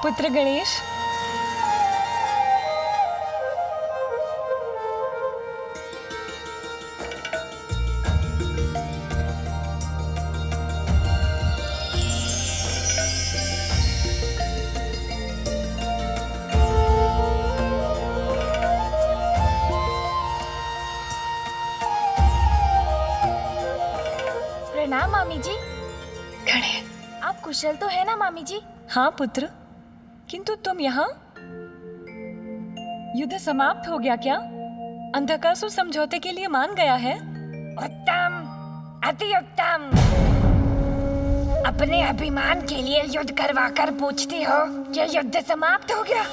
पुत्र गणेश, प्रणाम मामी जी। गणेश। आप कुशल तो है ना मामी जी? हाँ पुत्र, किंतु तुम यहाँ? युद्ध समाप्त हो गया क्या? अंधकासुर समझौते के लिए मान गया है? उत्तम, अति उत्तम। अपने अभिमान के लिए युद्ध करवाकर पूछती हो कि युद्ध समाप्त हो गया?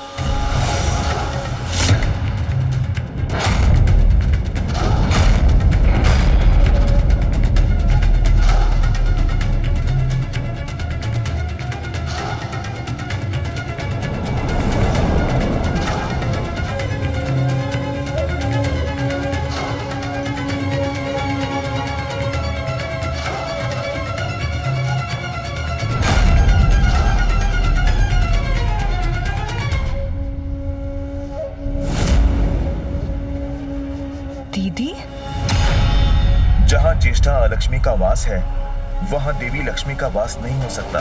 दीदी, जहाँ ज्येष्ठा लक्ष्मी का वास है, वहाँ देवी लक्ष्मी का वास नहीं हो सकता।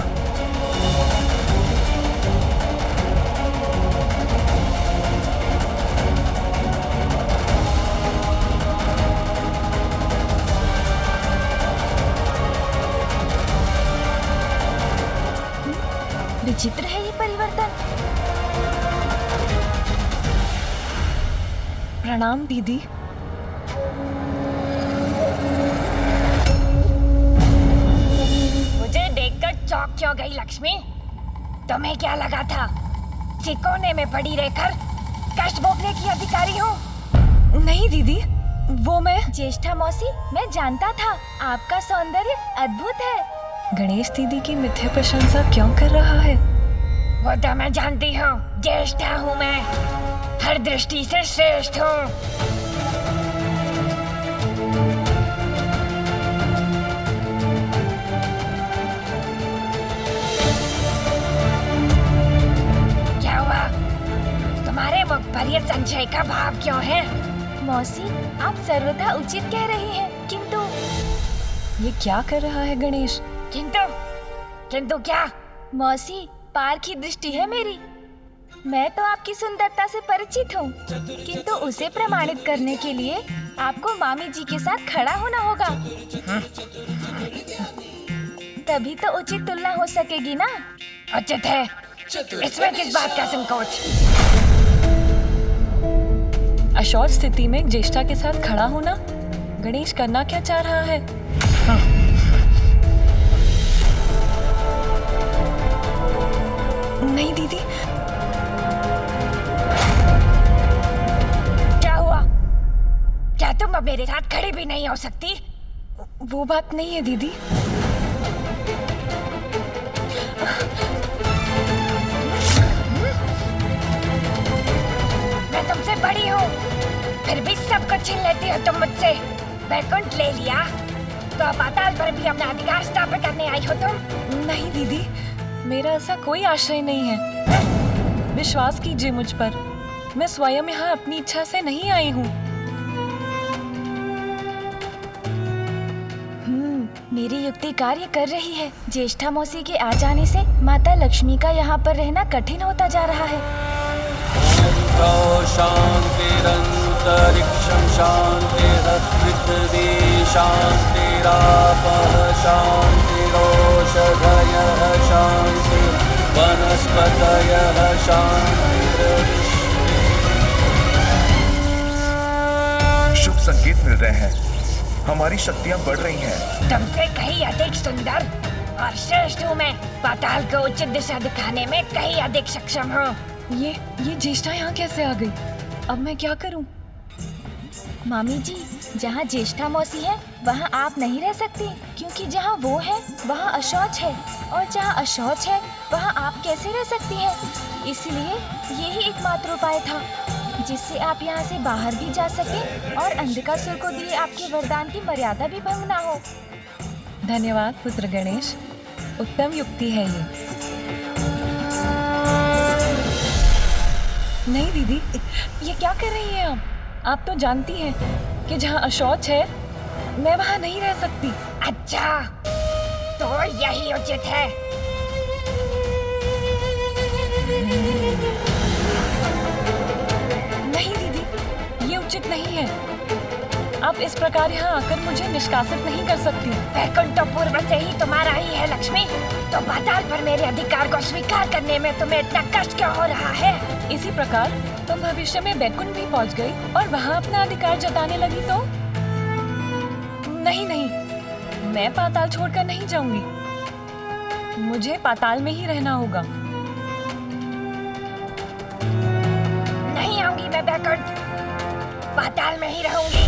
विचित्र है ये परिवर्तन। प्रणाम दीदी। मुझे देखकर चौंक क्यों गई लक्ष्मी? तुम्हें क्या लगा था चिकोने में पड़ी रहकर कष्ट भोगने की अधिकारी हूँ? नहीं दीदी, वो मैं। ज्येष्ठा मौसी, मैं जानता था आपका सौंदर्य अद्भुत है। गणेश दीदी की मिथ्या प्रशंसा क्यों कर रहा है? वो तो मैं जानती हूँ, ज्येष्ठा हूँ मैं, हर दृष्टि से श्रेष्ठ हूँ। क्या हुआ? तुम्हारे मुख पर ये संशय का भाव क्यों है? मौसी, आप सर्वथा उचित कह रही हैं, किंतु ये क्या कर रहा है गणेश? किंतु किंतु क्या? मौसी, पार की दृष्टि है मेरी। मैं तो आपकी सुंदरता से परिचित हूँ, किंतु उसे प्रमाणित करने के लिए आपको मामी जी के साथ खड़ा होना होगा। तभी तो उचित तुलना हो सकेगी ना। उचित है, इसमें किस बात का संकोच? अशौच स्थिति में ज्येष्ठा के साथ खड़ा होना गणेश करना क्या चाह रहा है? नहीं दीदी। क्या हुआ? क्या तुम अब मेरे साथ खड़ी भी नहीं हो सकती? वो बात नहीं है दीदी। मैं तुमसे बड़ी हूँ, फिर भी सब कुछ छीन लेती हो तुम मुझसे। वैकुंठ ले लिया तो पाताल पर भी अपना अधिकार स्थापित करने आई हो तुम? नहीं दीदी, मेरा ऐसा कोई आशय नहीं है। विश्वास कीजिए मुझ पर, मैं स्वयं यहाँ अपनी इच्छा से नहीं आई हूँ। मेरी युक्ति कार्य कर रही है। ज्येष्ठा मौसी के आ जाने से माता लक्ष्मी का यहाँ पर रहना कठिन होता जा रहा है। शान्तिरन्तरिक्षं शान्तिरपृथिवी शान्तिरापः शान्तिरोषधयः शान्ति वनस्पतयः शान्तिर्विश्वे। शुभ संकेत मिल रहे हैं, हमारी शक्तियाँ बढ़ रही हैं। तुमसे कहीं अधिक सुंदर और श्रेष्ठ हूँ मैं। पाताल को उचित दिशा दिखाने में कहीं अधिक सक्षम हूँ। ये ज्येष्ठा यहाँ कैसे आ गई? अब मैं क्या करूँ? मामी जी, जहाँ ज्येष्ठा मौसी है वहाँ आप नहीं रह सकती, क्योंकि जहाँ वो है वहाँ अशौच है, और जहाँ अशौच है वहाँ आप कैसे रह सकती हैं? इसलिए यही एकमात्र उपाय था जिससे आप यहाँ से बाहर भी जा सके और अंधकासुर को दिए आपके वरदान की मर्यादा भी भंग ना हो। धन्यवाद पुत्र गणेश, उत्तम युक्ति है ये। नहीं दीदी, ये क्या कर रही हैं आप तो जानती हैं कि जहाँ अशौच है मैं वहाँ नहीं रह सकती। अच्छा, तो यही उचित है। नहीं दीदी, ये उचित नहीं है। आप इस प्रकार यहाँ आकर मुझे निष्कासित नहीं कर सकती। वैकुंठ तो पूर्व से ही तुम्हारा ही है लक्ष्मी, तो पाताल पर मेरे अधिकार को स्वीकार करने में तुम्हें इतना कष्ट क्यों हो रहा है? इसी प्रकार तुम भविष्य में वैकुंठ भी पहुँच गई और वहाँ अपना अधिकार जताने लगी तो? नहीं नहीं, मैं पाताल छोड़कर नहीं जाऊंगी। मुझे पाताल में ही रहना होगा। नहीं आऊंगी मैं वैकुंठ, पाताल में ही रहूंगी।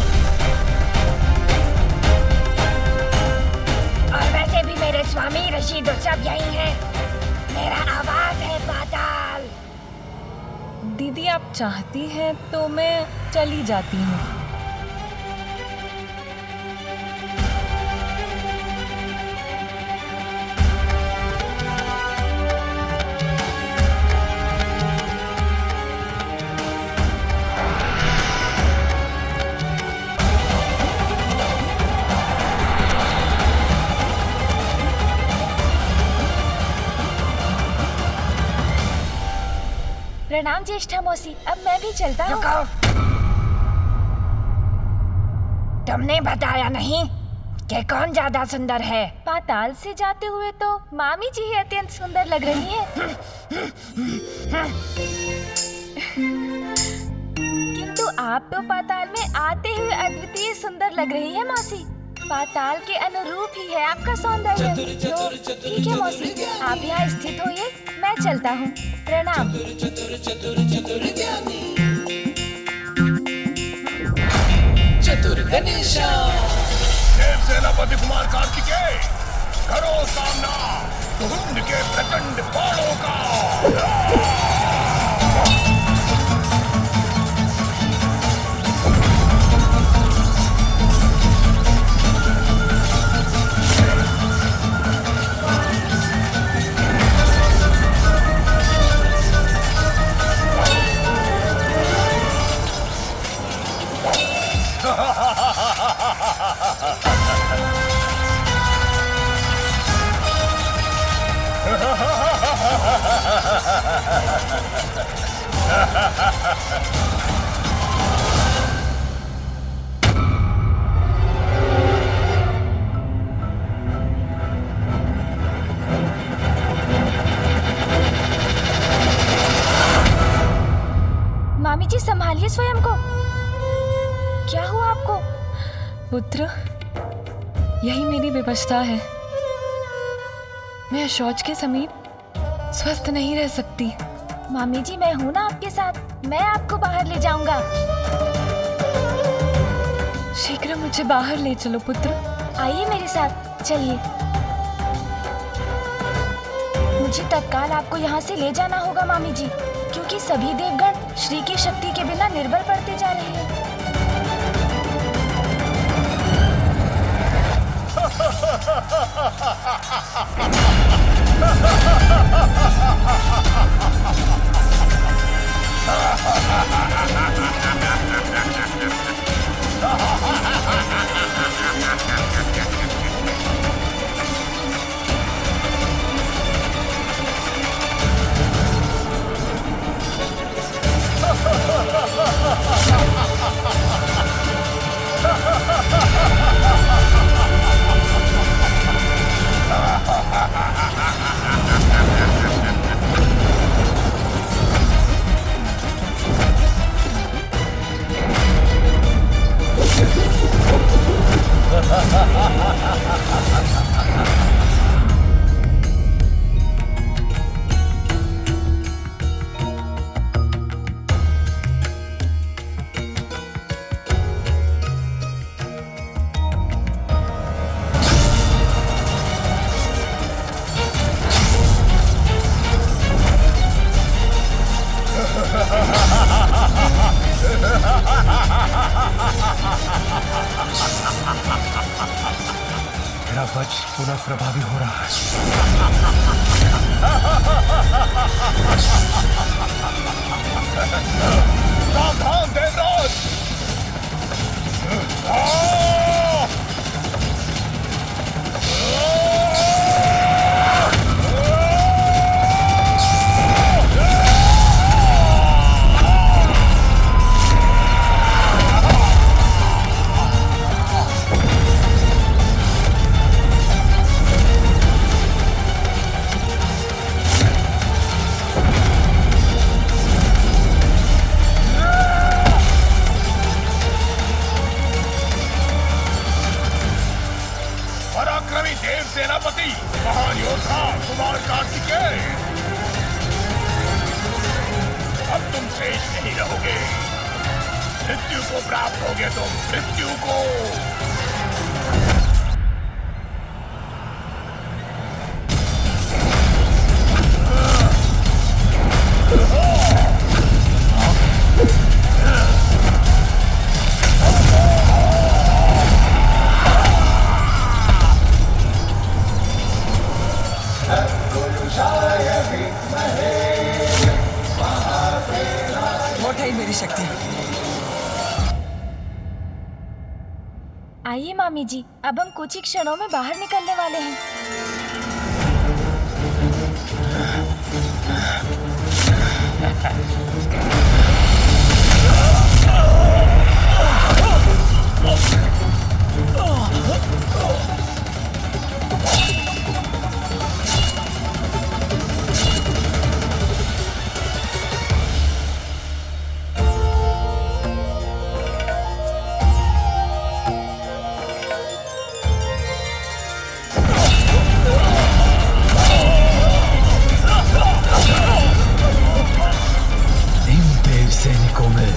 और वैसे भी मेरे स्वामी ऋषि तो सब यही हैं। मेरा आवास है पाताल। दीदी आप चाहती हैं तो मैं चली जाती हूँ। प्रणाम ज्येष्ठा मौसी, अब मैं भी चलता हूँ। रुको, तुमने बताया नहीं कि कौन ज्यादा सुंदर है? पाताल से जाते हुए तो मामी जी ही अत्यंत सुंदर लग रही हैं। किंतु आप तो पाताल में आते हुए अद्वितीय सुंदर लग रही है मौसी। पाताल के अनुरूप ही है आपका सौंदर्य। तो ठीक है मौसी, आप यहाँ स्थित होइए, मैं चलता हूँ। प्रणाम। देव सेनापति कुमार कार्तिकेय, करो सामना तुरुंड के प्रचंड बाणों का। मामी जी संभालिए स्वयं को। क्या हुआ आपको? पुत्र, यही मेरी विवशता है। मैं शौच के समीप स्वस्थ नहीं रह सकती। मामी जी, मैं हूँ ना आपके साथ, मैं आपको बाहर ले जाऊंगा। शीघ्र मुझे बाहर ले चलो पुत्र। आइए मेरे साथ, चलिए। मुझे तत्काल आपको यहाँ से ले जाना होगा मामी जी, क्योंकि सभी देवगण श्री की शक्ति के बिना निर्बल पड़ते जा रहे हैं। मेरा वज्र पुनः प्रभावी हो रहा है। जाओगे, मृत्यु को प्राप्त होगे तुम, मृत्यु को। लौट आई मेरी शक्ति। आइए मामी जी, अब हम कुछ ही क्षणों में बाहर निकलने वाले हैं। इन देव सैनिकों में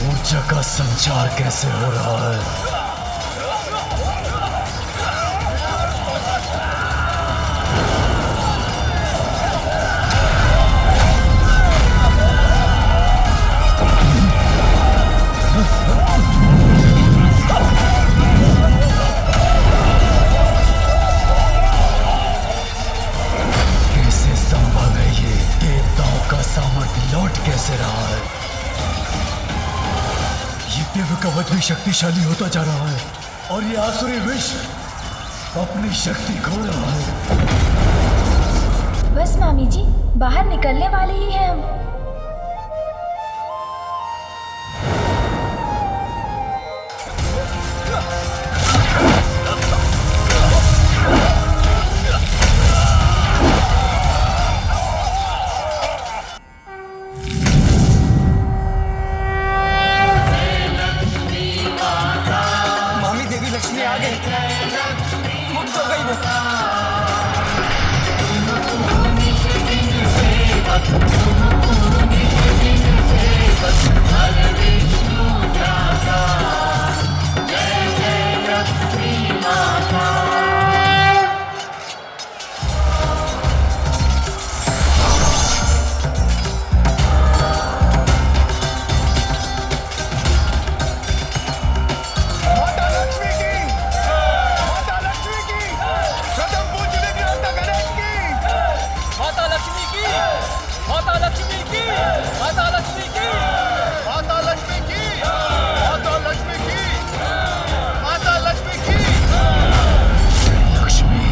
ऊर्जा का संचार कैसे हो रहा है? कैसे संभव है ये? देवताओं का सामर्थ्य लौट कैसे रहा है? ये दिव्य कवच भी शक्तिशाली होता जा रहा है और ये आसुरी विष अपनी शक्ति खो रहा है। बस मामी जी, बाहर निकलने वाले ही हैं हम। मामी देवी लक्ष्मी आ गई, मुक्त हो गई वो। माता लक्ष्मी की, माता लक्ष्मी की, प्रथम पूजनीय ग्रंथ गणेश की। माता लक्ष्मी की, माता लक्ष्मी की, माता लक्ष्मी की, माता लक्ष्मी की, माता लक्ष्मी की, माता लक्ष्मी की। लक्ष्मी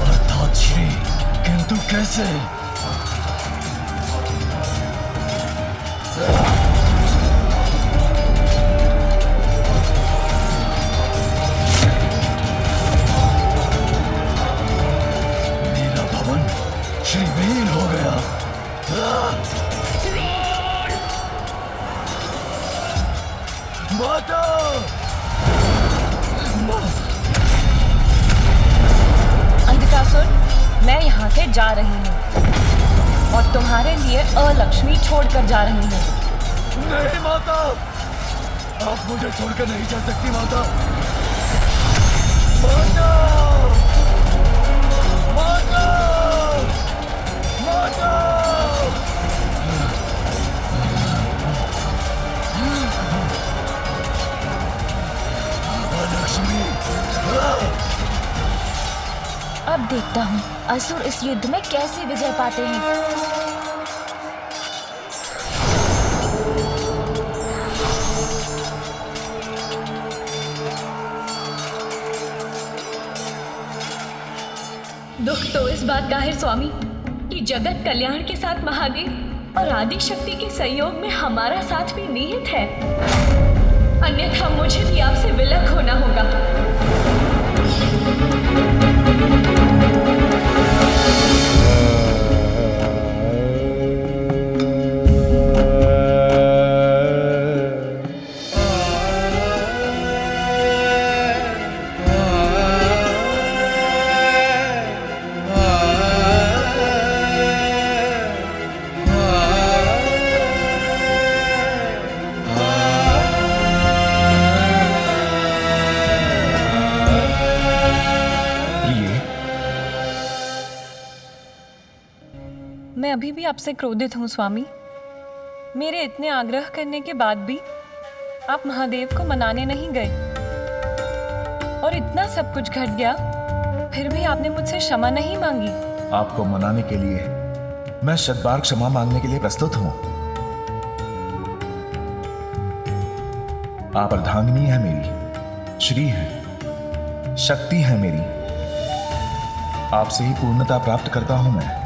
अर्थात श्री, किंतु कैसे? मेरा भवन श्रीवीर हो गया। माता! अंधकासुर, मैं यहाँ से जा रही हूँ और तुम्हारे लिए अलक्ष्मी छोड़कर जा रही हूँ। नहीं माता, आप मुझे छोड़कर नहीं जा सकती माता। माता! माता! माता! लक्ष्मी! अब देखता हूँ असुर इस युद्ध में कैसे विजय पाते हैं। दुख तो इस बात का है स्वामी कि जगत कल्याण के साथ महादेव और आदि शक्ति के सहयोग में हमारा साथ भी निहित है, अन्यथा मुझे भी आपसे विलग होना होगा। अभी भी आपसे क्रोधित हूँ स्वामी। मेरे इतने आग्रह करने के बाद भी आप महादेव को मनाने नहीं गए और इतना सब कुछ घट गया, फिर भी आपने मुझसे क्षमा नहीं मांगी। आपको मनाने के लिए मैं शतबार क्षमा मांगने के लिए प्रस्तुत हूं। आप अर्धांगिनी है मेरी, श्री है, शक्ति है मेरी। आपसे ही पूर्णता प्राप्त करता हूं मैं।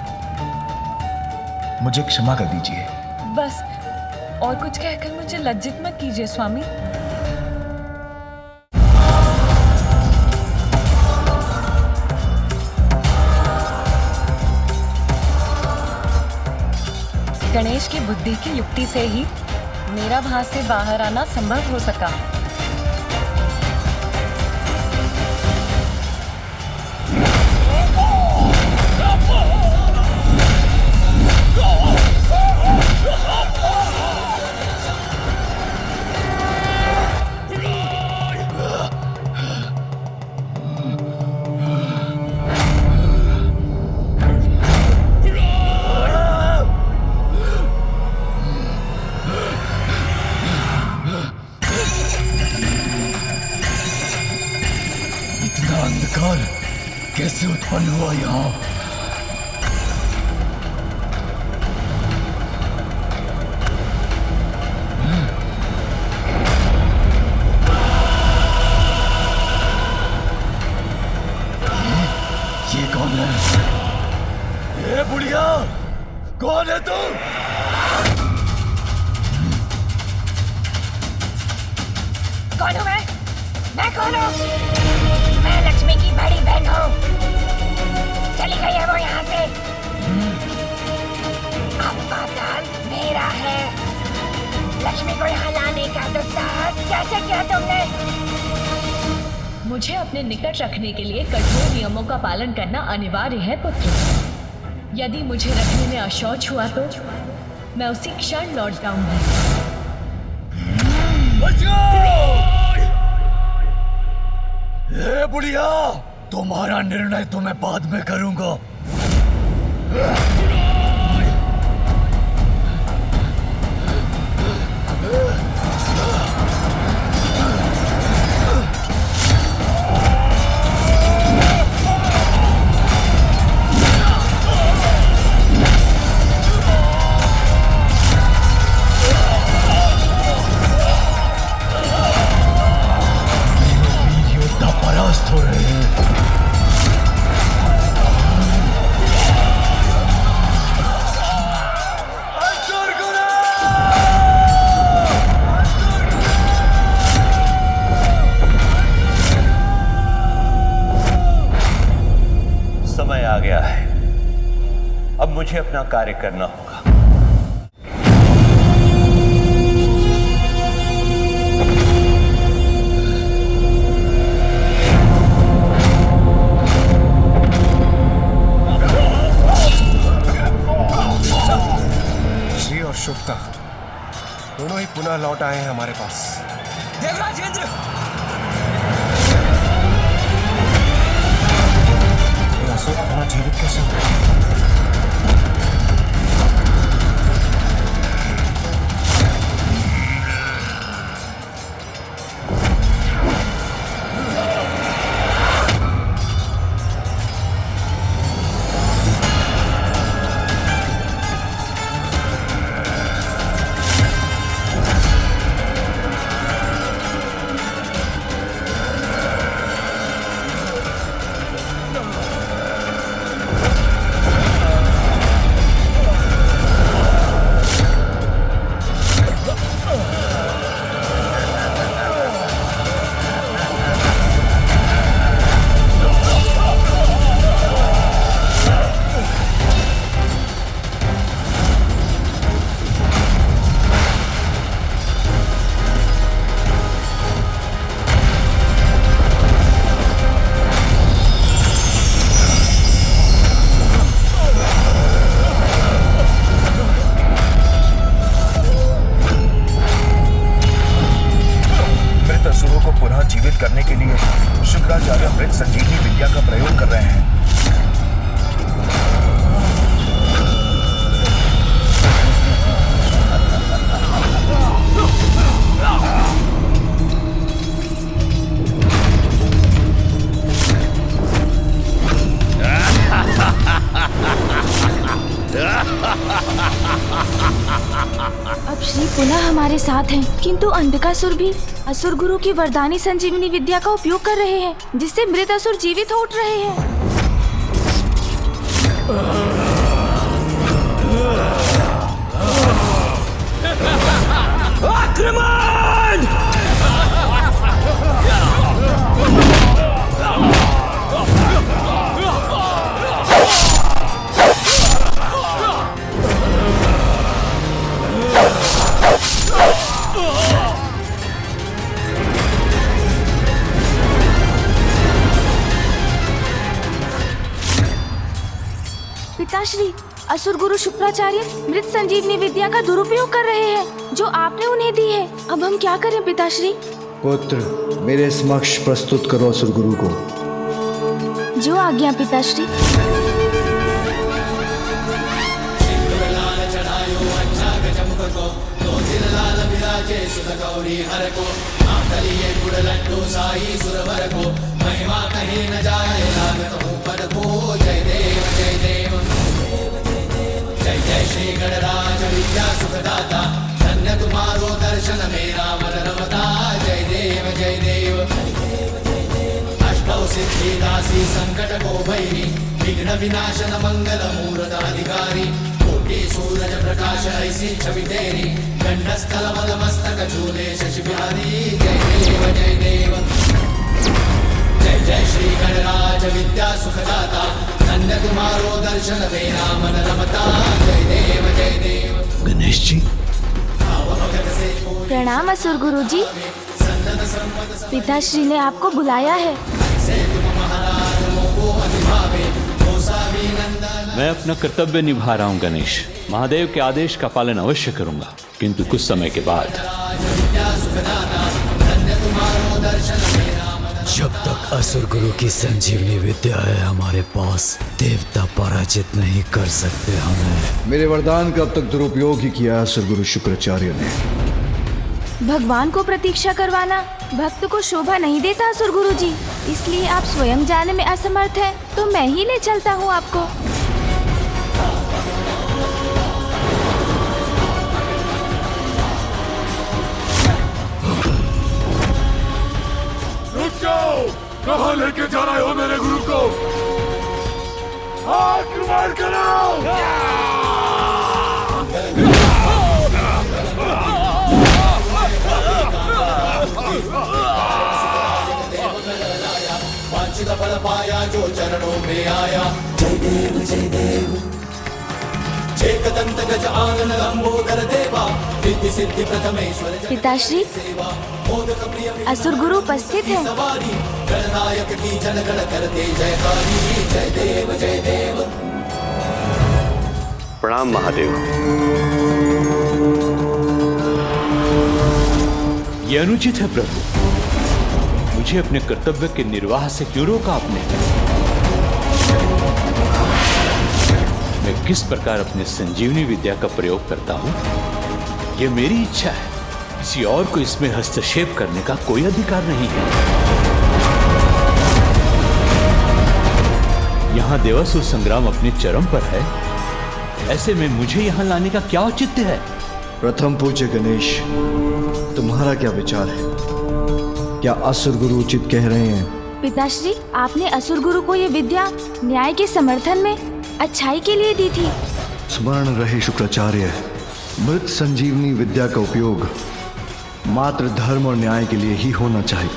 मुझे क्षमा कर दीजिए। बस और कुछ कहकर मुझे लज्जित मत कीजिए स्वामी। गणेश की बुद्धि की युक्ति से ही मेरा वहां से बाहर आना संभव हो सका। अंधकार कैसे उत्पन्न हुआ यहाँ? ये कौन है? ये बुढ़िया कौन है तू? कौन हूँ मैं कौन हूँ? मैं लक्ष्मी की बड़ी बहन हूँ। चली गई है वो यहाँ से। अब पाताल मेरा है। लक्ष्मी को यहाँ लाने का दुस्साहस कैसे किया तुमने? मुझे अपने निकट रखने के लिए कठोर नियमों का पालन करना अनिवार्य है पुत्र। यदि मुझे रखने में अशौच हुआ तो मैं उसी क्षण लौट जाऊंगी। ए बुढ़िया, तुम्हारा निर्णय तो मैं बाद में करूंगा। परास्त हो रहे हैं। समय आ गया है, अब मुझे अपना कार्य करना होगा। शुभता दोनों ही पुनः लौट आए हैं हमारे पास। देवराज इंद्र, ये असुर पुनः जीवित कैसे हुए? करने के लिए शुक्राचार्य मृत संजीवनी विद्या का प्रयोग कर रहे हैं। अब श्री पुनः हमारे साथ हैं, किंतु अंधकासुर भी असुर गुरु की वरदानी संजीवनी विद्या का उपयोग कर रहे हैं, जिससे मृत असुर जीवित हो उठ रहे हैं। आक्रमण! पिताश्री, असुर गुरु शुक्राचार्य मृत संजीवनी विद्या का दुरुपयोग कर रहे हैं, जो आपने उन्हें दी है। अब हम क्या करें पिताश्री? पुत्र, मेरे समक्ष प्रस्तुत करो असुर गुरु को। जो आज्ञा पिताश्री। जय जय श्री गणराज विद्या सुखदाता, धन्य तुम्हारो दर्शन मेरा मन रमता। जय देव जय देव। अष्टौ सिद्धि दासी संकट को भैरी, विघ्न विनाशन मंगल मूर्त अधिकारी। कोटि सूरज प्रकाश ऐसी छवि तेरी, गंडस्थल मद मस्तक झूले शशि बिहारी। जय देव जय देव। जय जय श्री गणराज विद्या सुखदाता, धन्य तुम्हारो दर्शन मेरा मन रमता। जय देव जय देव। गणेश जी, प्रणाम असुर गुरु जी। पिताश्री ने आपको बुलाया है। मैं अपना कर्तव्य निभा रहा हूँ गणेश। महादेव के आदेश का पालन अवश्य करूंगा, किंतु कुछ समय के बाद। जब तक असुर गुरु की संजीवनी विद्या है हमारे पास, देवता पराजित नहीं कर सकते हमें। मेरे वरदान का अब तक दुरुपयोग ही किया असुर गुरु शुक्राचार्य ने। भगवान को प्रतीक्षा करवाना भक्त को शोभा नहीं देता असुर गुरु जी, इसलिए आप स्वयं जाने में असमर्थ हैं, तो मैं ही ले चलता हूँ आपको। कहाँ लेके जा रहे हो मेरे गुरु को? आक्रमण करो! वांछित फल पाया जो चरणों में आया। जय देव जय देव। एकदंत गज आनन लंबोदर देवा, रिद्धि सिद्धि प्रथमेश्वर। पिताश्री, असुर गुरु उपस्थित हैं। गणनायक की जनगण करते जयकारी। जय देव जय देव। प्रणाम महादेव। ये अनुचित है प्रभु, मुझे अपने कर्तव्य के निर्वाह से क्यों रोका आपने? मैं किस प्रकार अपने संजीवनी विद्या का प्रयोग करता हूं, यह मेरी इच्छा है। किसी और को इसमें हस्तक्षेप करने का कोई अधिकार नहीं है। यहां देवासुर संग्राम अपने चरम पर है, ऐसे में मुझे यहां लाने का क्या औचित्य है? प्रथम पूज्य गणेश, तुम्हारा क्या विचार है? क्या असुर गुरु उचित कह रहे हैं? पिताश्री, आपने असुर गुरु को ये विद्या न्याय के समर्थन में अच्छाई के लिए दी थी। स्मरण रहे शुक्राचार्य, मृत संजीवनी विद्या का उपयोग मात्र धर्म और न्याय के लिए ही होना चाहिए।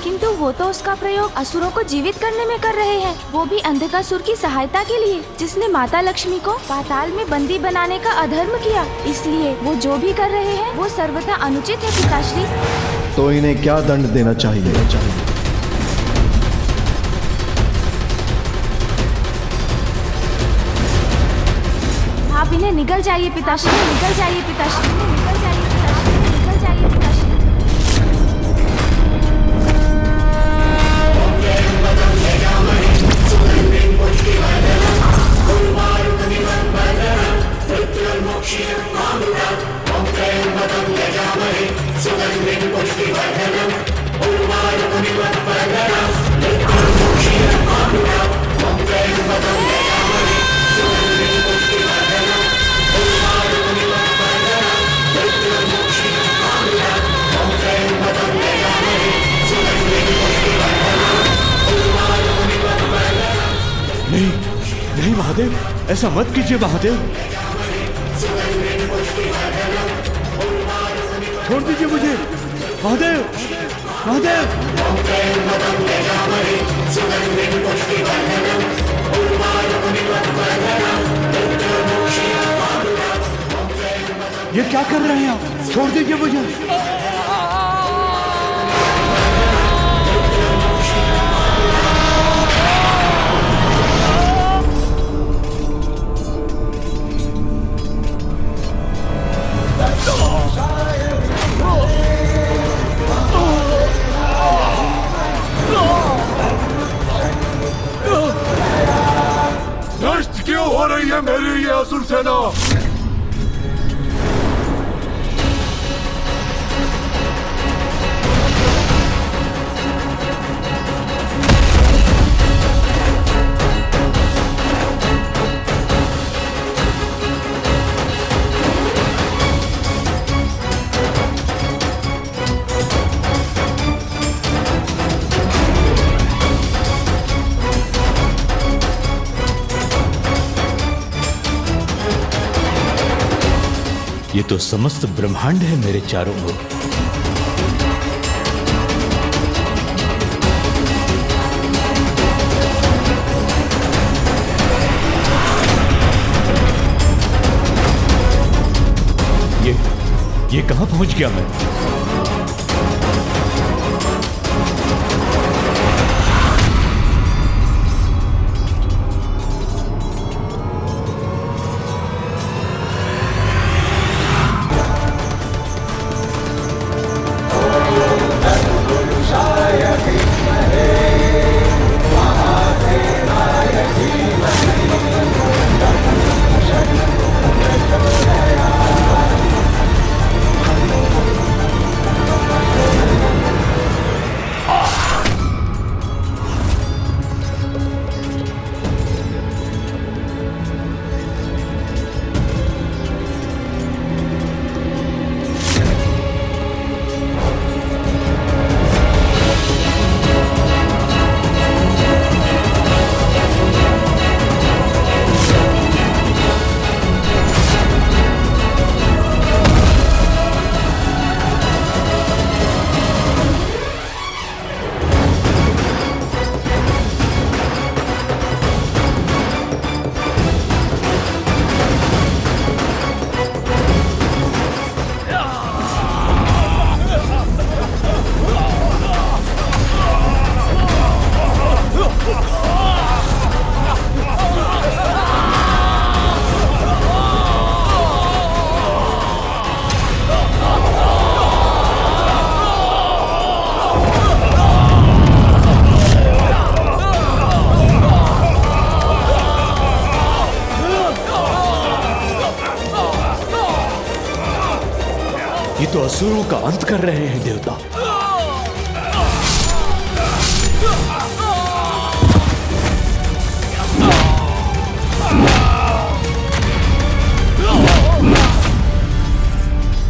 किंतु वो तो उसका प्रयोग असुरों को जीवित करने में कर रहे हैं, वो भी अंधकासुर की सहायता के लिए, जिसने माता लक्ष्मी को पाताल में बंदी बनाने का अधर्म किया। इसलिए वो जो भी कर रहे हैं वो सर्वथा अनुचित है पिताश्री। तो इन्हें क्या दंड देना चाहिए? आप इन्हें निकल जाइए पिताश्री, निकल जाइए पिताश्री, निकल जाइए पिताश्री, निकल जाइए पिताश्री। ऐसा मत कीजिए महादेव, छोड़ दीजिए मुझे महादेव, महादेव। ये क्या कर रहे हैं आप? छोड़ दीजिए मुझे। नष्ट क्यों हो रही है मेरी ये असुर सेना? ये तो समस्त ब्रह्मांड है मेरे चारों ओर। ये कहां पहुंच गया मैं? ये तो असुरों का अंत कर रहे हैं देवता।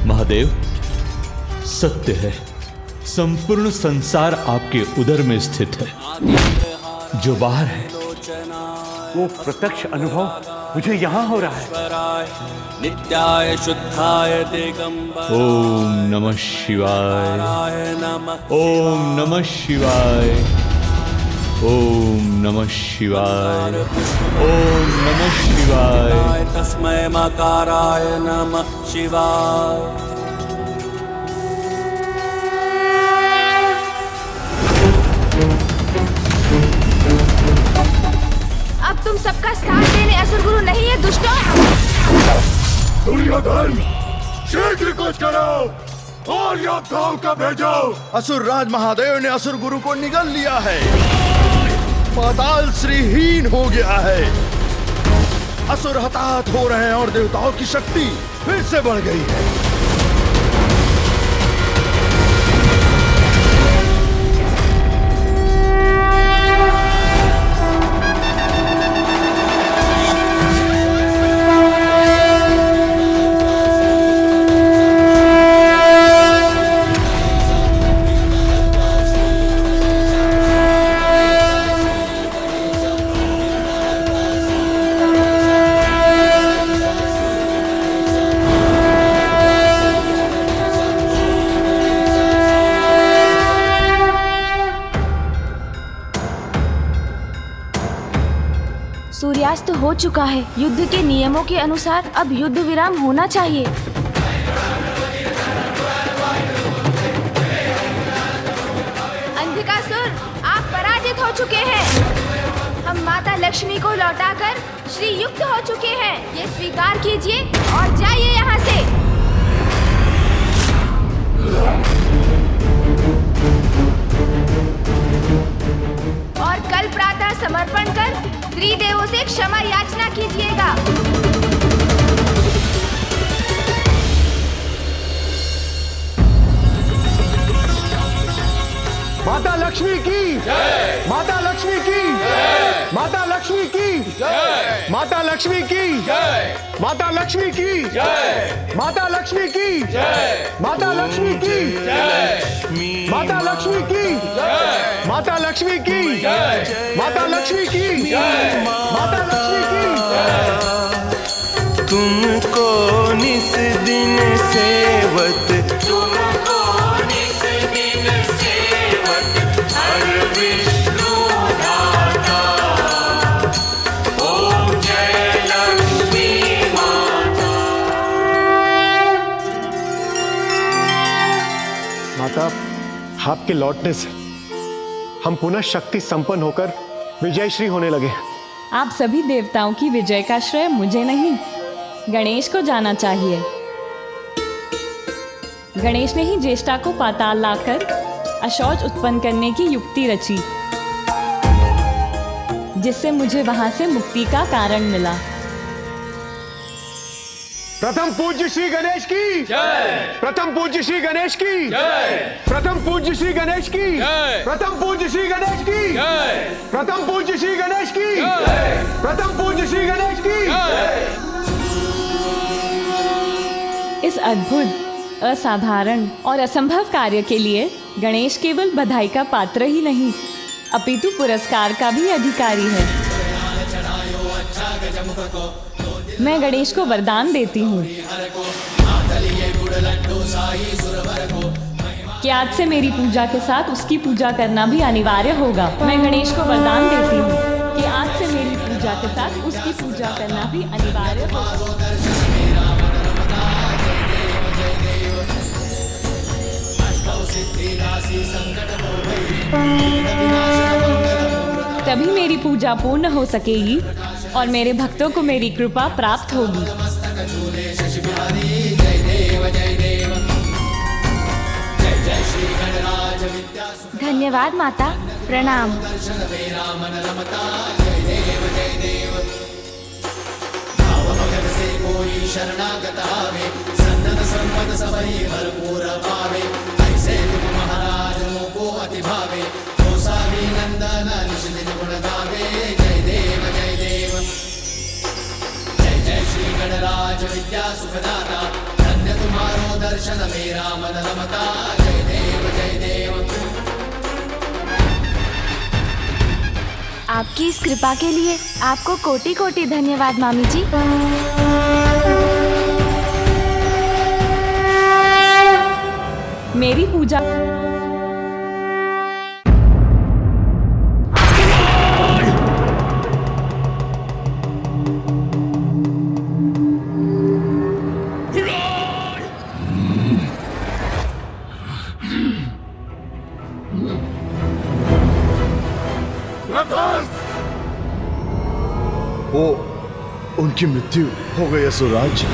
महादेव, सत्य है, संपूर्ण संसार आपके उदर में स्थित है। जो बाहर है वो प्रत्यक्ष अनुभव मुझे यहाँ हो रहा है। नित्याय शुद्धाय दिगंबर ओम नमः शिवाय, ओम नमः शिवाय, ओम नमः शिवाय, ओम नमः शिवाय। तस्मै मकाराय नमः शिवाय। अब तुम सबका साथ देने असुर गुरु नहीं है दुष्टों। दुर्योधन, शीघ्र कुछ करो और योद्धाओं का भेजो। असुर राज महादेव ने असुर गुरु को निगल लिया है। पाताल श्रीहीन हो गया है। असुर हताहत हो रहे हैं और देवताओं की शक्ति फिर से बढ़ गई है। समाप्त हो चुका है। युद्ध के नियमों के अनुसार अब युद्ध विराम होना चाहिए। अंधकासुर, आप पराजित हो चुके हैं। हम माता लक्ष्मी को लौटाकर श्री युक्त हो चुके हैं। ये स्वीकार कीजिए और जाइए यहाँ से। और कल प्रातः समर्पण कर त्रिदेवों से क्षमा याचना कीजिएगा। माता लक्ष्मी की जय, माता लक्ष्मी की जय, माता लक्ष्मी की जय, माता लक्ष्मी की जय, माता लक्ष्मी की जय, माता लक्ष्मी की जय, माता लक्ष्मी की जय, माता लक्ष्मी की जय, माता लक्ष्मी की जय, माता लक्ष्मी की जय, माता लक्ष्मी की जय। तुमको निस दिन सेवत, तुमको निस दिन सेवत, हर विष्णु दाता, ओम जय लक्ष्मी माता। माता, आपके लौटने से हम पुनः शक्ति संपन्न होकर विजयश्री होने लगे। आप सभी देवताओं की विजय का श्रेय मुझे नहीं, गणेश को जाना चाहिए। गणेश ने ही ज्येष्ठा को पाताल लाकर अशौच उत्पन्न करने की युक्ति रची, जिससे मुझे वहां से मुक्ति का कारण मिला। प्रथम पूज्य श्री गणेश की जय, प्रथम पूज्य श्री गणेश की जय, प्रथम पूज्य श्री गणेश की जय, प्रथम पूज्य श्री गणेश की जय, प्रथम पूज्य श्री गणेश की जय, प्रथम पूज्य श्री गणेश की जय। इस अद्भुत, असाधारण और असंभव कार्य के लिए गणेश केवल बधाई का पात्र ही नहीं, अपितु पुरस्कार का भी अधिकारी है। मैं गणेश को वरदान देती हूँ कि आज से मेरी पूजा के साथ उसकी पूजा करना भी अनिवार्य होगा। मैं गणेश को वरदान देती हूँ कि आज से मेरी पूजा के साथ उसकी पूजा करना भी अनिवार्य होगा। तभी मेरी पूजा पूर्ण हो सकेगी और मेरे भक्तों को मेरी कृपा प्राप्त होगी। धन्यवाद माता, प्रणाम। शरणागत आवे, सन्नत संपद सबही भरपूर पावे, ऐसे तुम महाराज को अति भावे, गोसावी नंदन निज निज गुण गावे, जय देव जय देव। जय जय श्री गणराज विद्या सुखदाता, धन्य तुम्हारो दर्शन मेरा मन रमता, जय देव जय देव। आपकी इस कृपा के लिए आपको कोटि कोटि धन्यवाद मामी जी। मेरी पूजा वो उनकी मृत्यु हो गई असुरराज।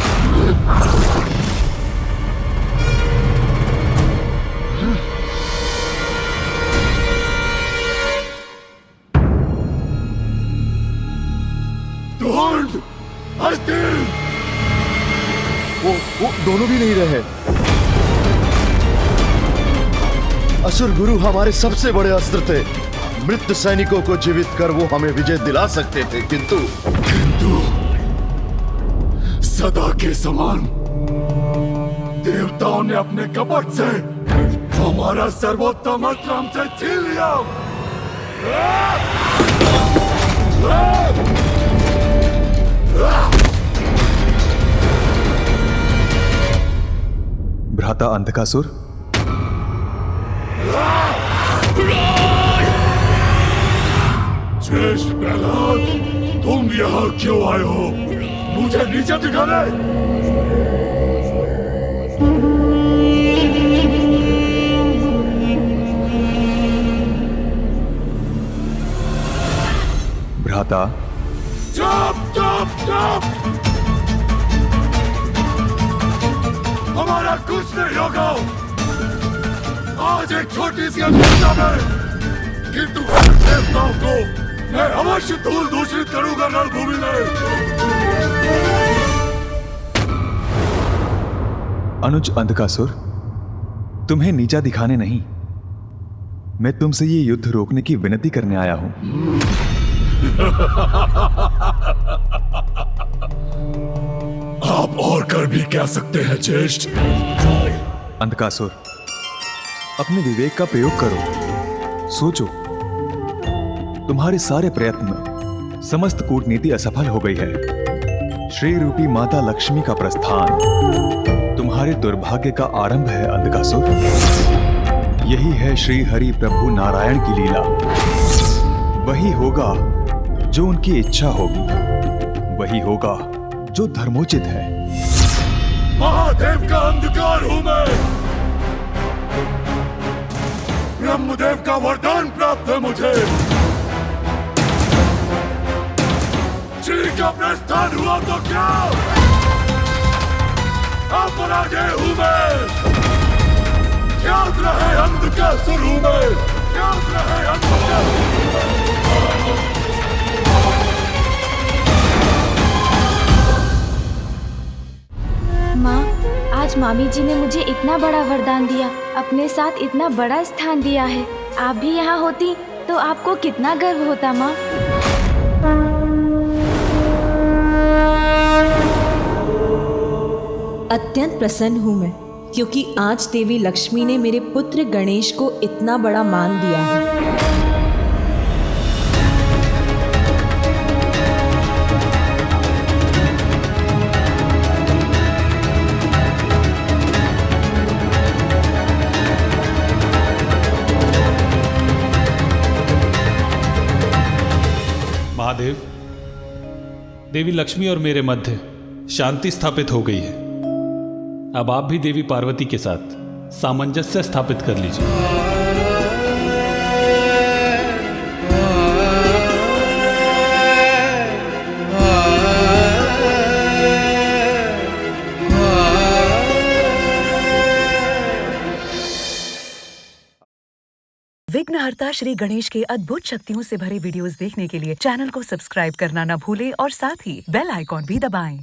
वो दोनों भी नहीं रहे। असुर गुरु हमारे सबसे बड़े अस्त्र थे। मृत सैनिकों को जीवित कर वो हमें विजय दिला सकते थे, किंतु सदा के समान देवताओं ने अपने कपट से हमारा सर्वोत्तम अस्त्र हमसे छीन लिया। भ्राता अंधकासुर, श्रेष्ठ प्रहलाद, तुम यहाँ क्यों आए हो? मुझे नीचे दिखाने? भ्राता, चुप चुप चुप! हमारा कुछ नहीं होगा। आज एक छोटी सी अवस्था में, किंतु देवताओं को मैं अवश्य धूल दूषित करूंगा रणभूमि में। अनुज अंधकासुर, तुम्हें नीचा दिखाने नहीं, मैं तुमसे ये युद्ध रोकने की विनती करने आया हूं। आप और कर भी कह सकते हैं ज्येष्ठ। अंधकासुर, अपने विवेक का प्रयोग करो, सोचो। तुम्हारे सारे प्रयत्न, समस्त कूटनीति असफल हो गई है। श्री रूपी माता लक्ष्मी का प्रस्थान तुम्हारे दुर्भाग्य का आरंभ है अंधकासुर। यही है श्री हरि प्रभु नारायण की लीला। वही होगा जो उनकी इच्छा होगी, वही होगा जो धर्मोचित है। महादेव का अंधकार हूं मैं। ब्रह्मदेव का वरदान प्राप्त है मुझे। श्री का प्रस्थान हुआ तो क्या? अब पराजय हूं मैं। याद रहे अंधकासुर हूं मैं। याद रहे अंधकासुर। माँ, आज मामी जी ने मुझे इतना बड़ा वरदान दिया, अपने साथ इतना बड़ा स्थान दिया है। आप भी यहाँ होती तो आपको कितना गर्व होता माँ। अत्यंत प्रसन्न हूँ मैं, क्योंकि आज देवी लक्ष्मी ने मेरे पुत्र गणेश को इतना बड़ा मान दिया है। महादेव, देवी लक्ष्मी और मेरे मध्य शांति स्थापित हो गई है। अब आप भी देवी पार्वती के साथ सामंजस्य स्थापित कर लीजिए। विघ्नहर्ता श्री गणेश के अद्भुत शक्तियों से भरे वीडियोस देखने के लिए चैनल को सब्सक्राइब करना न भूलें और साथ ही बेल आइकॉन भी दबाएं।